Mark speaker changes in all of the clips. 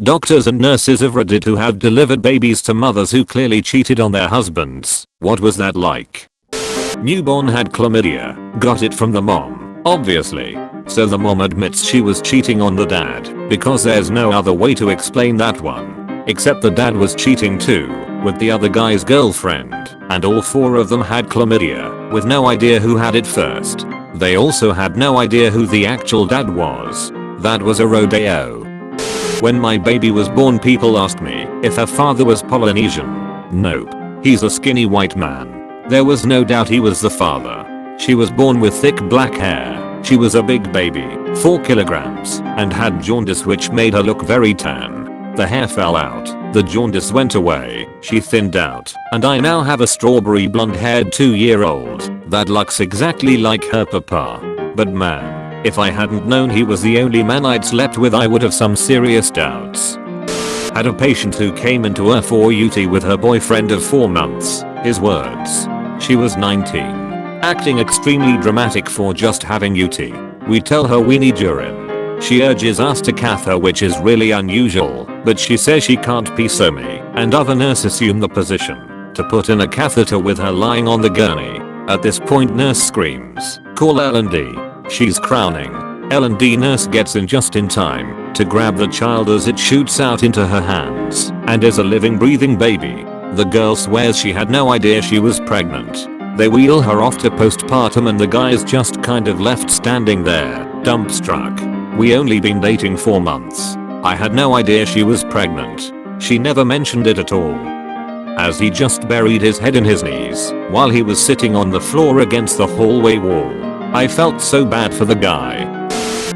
Speaker 1: Doctors and nurses of Reddit who have delivered babies to mothers who clearly cheated on their husbands. What was that like? Newborn had chlamydia. Got it from the mom, obviously. So the mom admits she was cheating on the dad because there's no other way to explain that one. Except the dad was cheating too with the other guy's girlfriend, and all four of them had chlamydia with no idea who had it first. They also had no idea who the actual dad was. That was a rodeo. When my baby was born, people asked me if her father was Polynesian. Nope. He's a skinny white man. There was no doubt he was the father. She was born with thick black hair. She was a big baby, 4 kilograms, and had jaundice which made her look very tan. The hair fell out, the jaundice went away, she thinned out, and I now have a strawberry blonde haired 2-year-old that looks exactly like her papa. But man, if I hadn't known he was the only man I'd slept with, I would have some serious doubts. Had a patient who came into her for UT with her boyfriend of 4 months. His words. She was 19. Acting extremely dramatic for just having UT. We tell her we need urine. She urges us to cath her, which is really unusual, but she says she can't pee, so me and other nurse assume the position to put in a catheter with her lying on the gurney. At this point nurse screams, "Call L&D." She's crowning. L&D nurse gets in just in time to grab the child as it shoots out into her hands and is a living breathing baby. The girl swears she had no idea she was pregnant. They wheel her off to postpartum and the guy's just kind of left standing there, dumbstruck. We only been dating 4 months. I had no idea she was pregnant. She never mentioned it at all. As he just buried his head in his knees while he was sitting on the floor against the hallway wall. I felt so bad for the guy.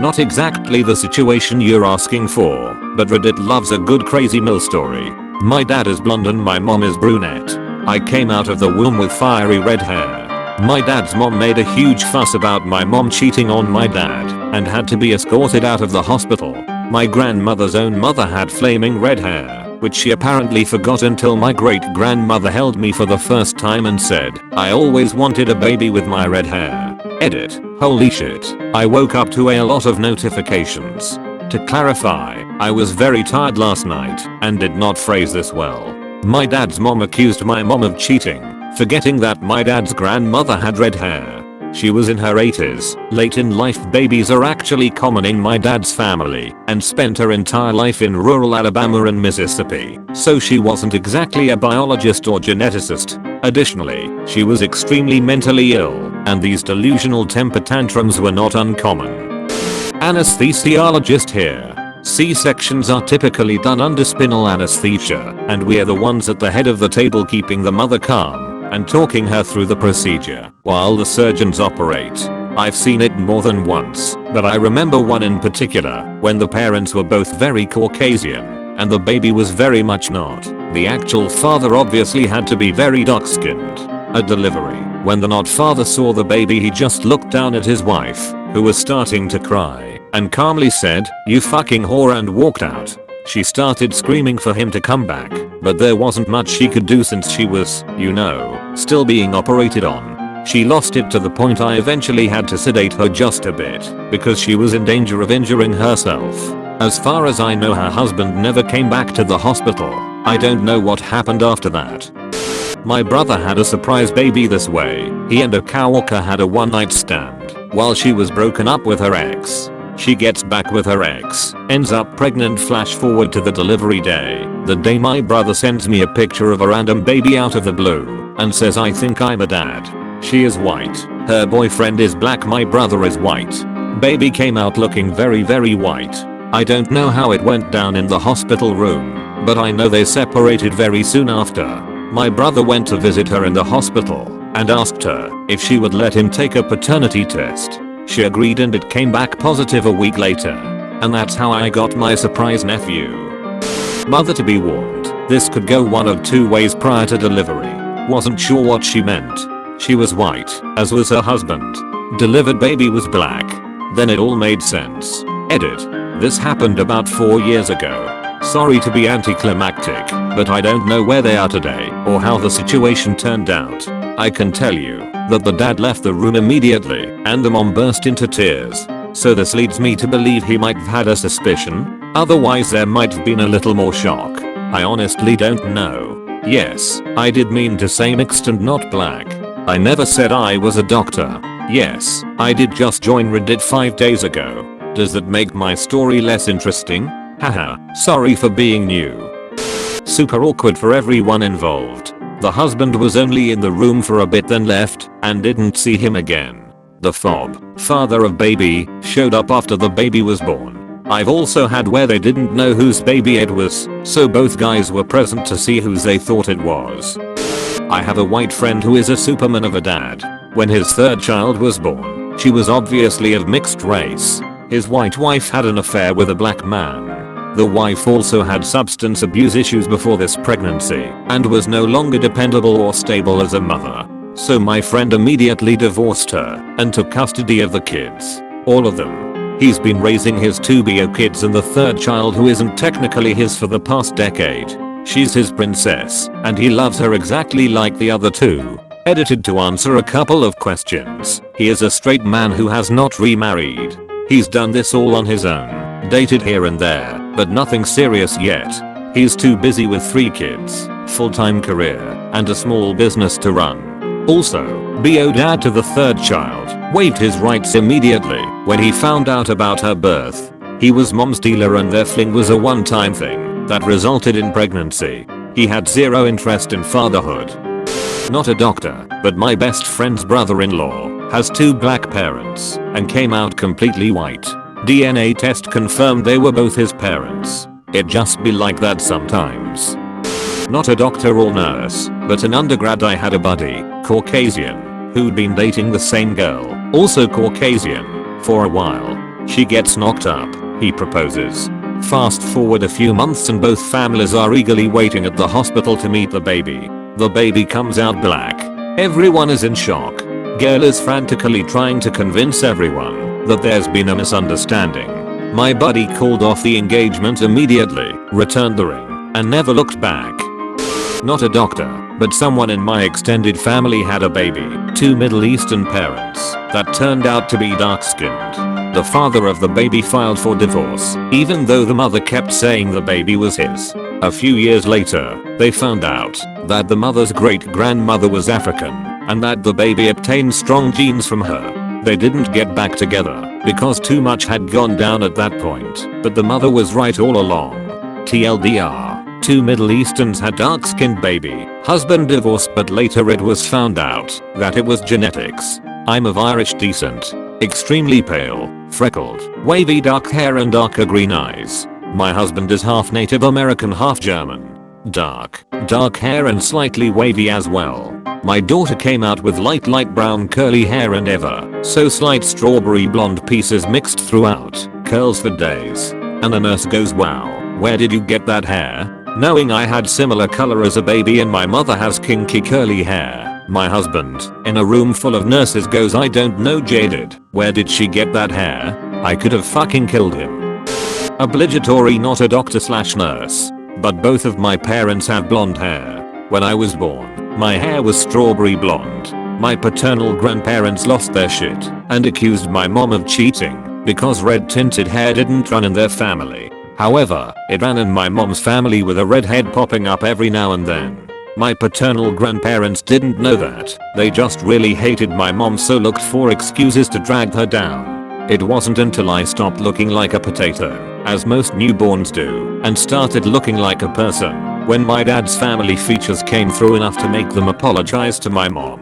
Speaker 1: Not exactly the situation you're asking for, but Reddit loves a good crazy mill story. My dad is blonde and my mom is brunette. I came out of the womb with fiery red hair. My dad's mom made a huge fuss about my mom cheating on my dad and had to be escorted out of the hospital. My grandmother's own mother had flaming red hair, which she apparently forgot until my great grandmother held me for the first time and said, "I always wanted a baby with my red hair." Edit. Holy shit. I woke up to a lot of notifications. To clarify, I was very tired last night and did not phrase this well. My dad's mom accused my mom of cheating, forgetting that my dad's grandmother had red hair. She was in her 80s. Late in life babies are actually common in my dad's family and spent her entire life in rural Alabama and Mississippi, so she wasn't exactly a biologist or geneticist. Additionally, she was extremely mentally ill, and these delusional temper tantrums were not uncommon. Anesthesiologist here. C-sections are typically done under spinal anesthesia, and we're the ones at the head of the table keeping the mother calm and talking her through the procedure while the surgeons operate. I've seen it more than once, but I remember one in particular when the parents were both very Caucasian and the baby was very much not. The actual father obviously had to be very dark-skinned. At delivery, when the not father saw the baby, he just looked down at his wife, who was starting to cry, and calmly said, "You fucking whore," and walked out. She started screaming for him to come back, but there wasn't much she could do since she was, you know, still being operated on. She lost it to the point I eventually had to sedate her just a bit because she was in danger of injuring herself. As far as I know, her husband never came back to the hospital. I don't know what happened after that. My brother had a surprise baby this way. He and a coworker had a one-night stand while she was broken up with her ex. She gets back with her ex, ends up pregnant. Flash forward to the delivery day. The day my brother sends me a picture of a random baby out of the blue and says, "I think I'm a dad." She is white. Her boyfriend is black. My brother is white. Baby came out looking very white. I don't know how it went down in the hospital room, but I know they separated very soon after. My brother went to visit her in the hospital and asked her if she would let him take a paternity test. She agreed and it came back positive a week later. And that's how I got my surprise nephew. Mother to be warned, this could go one of two ways prior to delivery. Wasn't sure what she meant. She was white, as was her husband. Delivered baby was black. Then it all made sense. Edit. This happened about 4 years ago. Sorry to be anticlimactic, but I don't know where they are today or how the situation turned out. I can tell you that the dad left the room immediately and the mom burst into tears. So this leads me to believe he might have had a suspicion. Otherwise there might have been a little more shock. I honestly don't know. Yes, I did mean to say mixed and not black. I never said I was a doctor. Yes, I did just join Reddit 5 days ago. Does that make my story less interesting? Haha, sorry for being new. Super awkward for everyone involved. The husband was only in the room for a bit then left and didn't see him again. The fob, father of baby, showed up after the baby was born. I've also had where they didn't know whose baby it was, so both guys were present to see whose they thought it was. I have a white friend who is a superman of a dad. When his third child was born, she was obviously of mixed race. His white wife had an affair with a black man. The wife also had substance abuse issues before this pregnancy and was no longer dependable or stable as a mother. So my friend immediately divorced her and took custody of the kids. All of them. He's been raising his 2 bio kids and the third child who isn't technically his for the past decade. She's his princess and he loves her exactly like the other 2. Edited to answer a couple of questions. He is a straight man who has not remarried. He's done this all on his own. Dated here and there, but nothing serious yet. He's too busy with 3 kids, full-time career, and a small business to run. Also, BO dad to the third child, waived his rights immediately when he found out about her birth. He was mom's dealer and their fling was a one-time thing that resulted in pregnancy. He had zero interest in fatherhood. Not a doctor, but my best friend's brother-in-law has 2 black parents and came out completely white. DNA test confirmed they were both his parents. It just be like that sometimes. Not a doctor or nurse, but an undergrad I had a buddy, Caucasian, who'd been dating the same girl, also Caucasian, for a while. She gets knocked up, he proposes. Fast forward a few months and both families are eagerly waiting at the hospital to meet the baby. The baby comes out black. Everyone is in shock. Girl is frantically trying to convince everyone that there's been a misunderstanding. My buddy called off the engagement immediately, returned the ring, and never looked back. Not a doctor, but someone in my extended family had a baby, 2 Middle Eastern parents that turned out to be dark-skinned. The father of the baby filed for divorce, even though the mother kept saying the baby was his. A few years later, they found out that the mother's great-grandmother was African and that the baby obtained strong genes from her. They didn't get back together because too much had gone down at that point, but the mother was right all along. TLDR. 2 Middle Easterns had dark-skinned baby. Husband divorced, but later it was found out that it was genetics. I'm of Irish descent. Extremely pale, freckled, wavy dark hair and darker green eyes. My husband is half Native American, half German. Dark hair and slightly wavy as well. My daughter came out with light brown curly hair and ever so slight strawberry blonde pieces mixed throughout, curls for days. And the nurse goes, "Wow, where did you get that hair?" Knowing I had similar color as a baby and my mother has kinky curly hair. My husband, in a room full of nurses, goes, "I don't know, jaded. Where did she get that hair?" I could have fucking killed him. Obligatory, not a doctor/nurse. But both of my parents have blonde hair. When I was born, my hair was strawberry blonde. My paternal grandparents lost their shit and accused my mom of cheating because red tinted hair didn't run in their family. However, it ran in my mom's family with a red head popping up every now and then. My paternal grandparents didn't know that. They just really hated my mom, so looked for excuses to drag her down. It wasn't until I stopped looking like a potato, as most newborns do, and started looking like a person, when my dad's family features came through enough to make them apologize to my mom.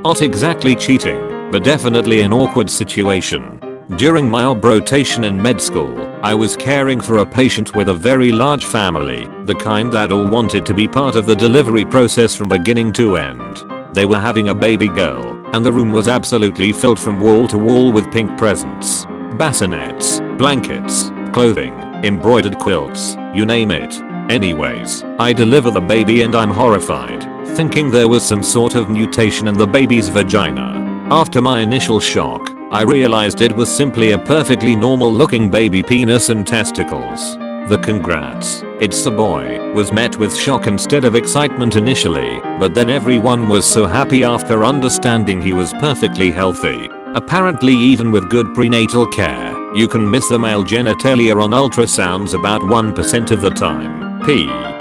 Speaker 1: Not exactly cheating, but definitely an awkward situation. During my OB rotation in med school, I was caring for a patient with a very large family, the kind that all wanted to be part of the delivery process from beginning to end. They were having a baby girl, and the room was absolutely filled from wall to wall with pink presents, bassinets, blankets, clothing, embroidered quilts, you name it. Anyways, I deliver the baby and I'm horrified, thinking there was some sort of mutation in the baby's vagina. After my initial shock, I realized it was simply a perfectly normal looking baby penis and testicles. The "congrats, it's a boy" was met with shock instead of excitement initially, but then everyone was so happy after understanding he was perfectly healthy, apparently even with good prenatal care. You can miss the male genitalia on ultrasounds about 1% of the time. P.